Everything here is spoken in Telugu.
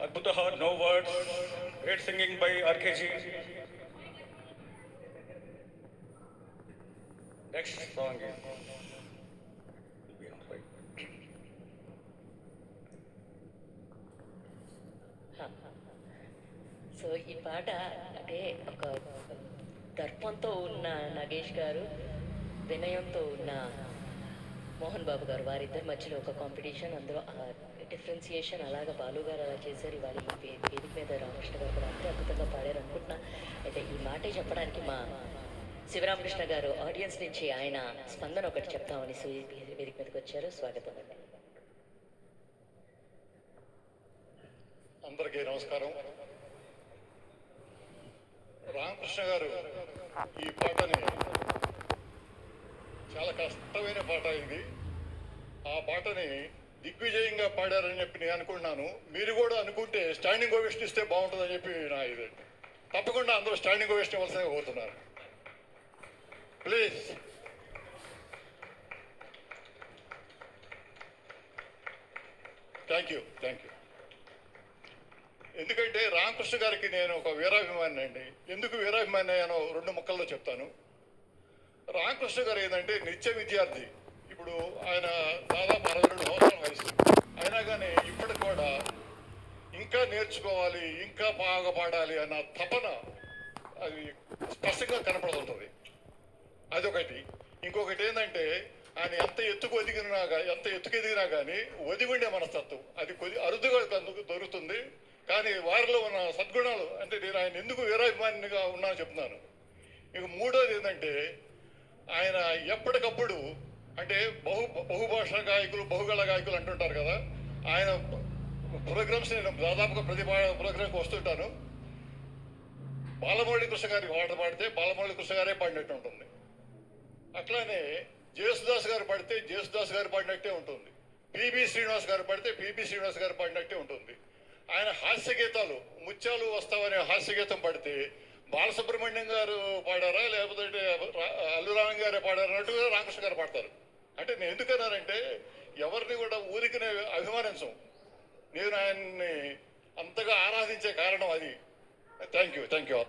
Adbutaha, no words. Great singing by RKG. Next song is. So ఈ పాట అంటే ఒక దర్పంతో ఉన్న నాగేష్ గారు, వినయంతో ఉన్న మోహన్ బాబు గారు, వారిద్దరి మధ్యలో ఒక కాంపిటీషన్. అందులో డిఫరెన్సియేషన్ అలాగా బాలు గారు అలా చేశారు. ఇవాళ ఈ వేదిక మీద రామకృష్ణ గారు కూడా అంతే అద్భుతంగా పాడారు అనుకుంటున్నా. అయితే ఈ మాటే చెప్పడానికి మా శివరామకృష్ణ గారు ఆడియన్స్ నుంచి ఆయన స్పందన ఒకటి చెప్తామని వేదిక మీదకి వచ్చారు. స్వాగతం అండి. అందరికీ నమస్కారం. రామకృష్ణ గారు ఈ పాటని చాలా కష్టమైన పాట ఇది. ఆ పాటని దిగ్విజయంగా పాడారని చెప్పి నేను అనుకుంటున్నాను. మీరు కూడా అనుకుంటే స్టాండింగ్ ఓవేషన్ ఇస్తే బాగుంటుందని చెప్పి నా ఇది. తప్పకుండా అందరూ స్టాండింగ్ ఓవేషన్ ఇవ్వాల్సిందిగా కోరుతున్నారు. ప్లీజ్. Thank you. ఎందుకంటే రామకృష్ణ గారికి నేను ఒక వీరాభిమాని అండి. ఎందుకు వీరాభిమాని అయ్యానో 2 ముక్కల్లో చెప్తాను. రామకృష్ణ గారు ఏంటంటే నిత్య విద్యార్థి. ఇప్పుడు ఆయన దాదాపు 62 సంవత్సరాల వయసు అయినా కానీ ఇప్పటికి కూడా ఇంకా నేర్చుకోవాలి, ఇంకా బాగా పాడాలి అన్న తపన అది స్పష్టంగా కనపడుతుంటుంది. అదొకటి. ఇంకొకటి ఏంటంటే ఆయన ఎంత ఎత్తుకు ఎదిగినా కానీ ఒదిగుండే మనస్తత్వం అది కొద్ది అరుదుగా దొరుకుతుంది. కానీ వారిలో ఉన్న సద్గుణాలు అంటే నేను ఆయన ఎందుకు వీరాభిమానిగా ఉన్నానో చెప్తున్నాను. ఇక మూడోది ఏంటంటే ఆయన ఎప్పటికప్పుడు అంటే బహుభాషా గాయకులు, బహుగళ గాయకులు అంటుంటారు కదా. ఆయన ప్రోగ్రామ్స్ నేను దాదాపుగా ప్రతి ప్రోగ్రామ్కి వస్తుంటాను. బాలమురళీ కృష్ణ గారికి పాట పాడితే బాలమురళీ కృష్ణ గారే పాడినట్టు ఉంటుంది. అట్లానే జేసుదాస్ గారు పాడితే జేసుదాస్ గారు పాడినట్టే ఉంటుంది. పిబి శ్రీనివాస్ గారు పాడితే పిబి శ్రీనివాస్ గారు పాడినట్టే ఉంటుంది. ఆయన హాస్య గీతాలు ముత్యాలు వస్తావనే హాస్య గీతం పాడితే బాలసుబ్రహ్మణ్యం గారు పాడారా లేకపోతే అల్లురామన్ గారే పాడారు అన్నట్టుగా రామకృష్ణ గారు పాడతారు. అంటే నేను ఎందుకన్నానంటే ఎవరిని కూడా ఊరికినే అభిమానించం. నేను ఆయన్ని అంతగా ఆరాధించే కారణం అది. Thank you.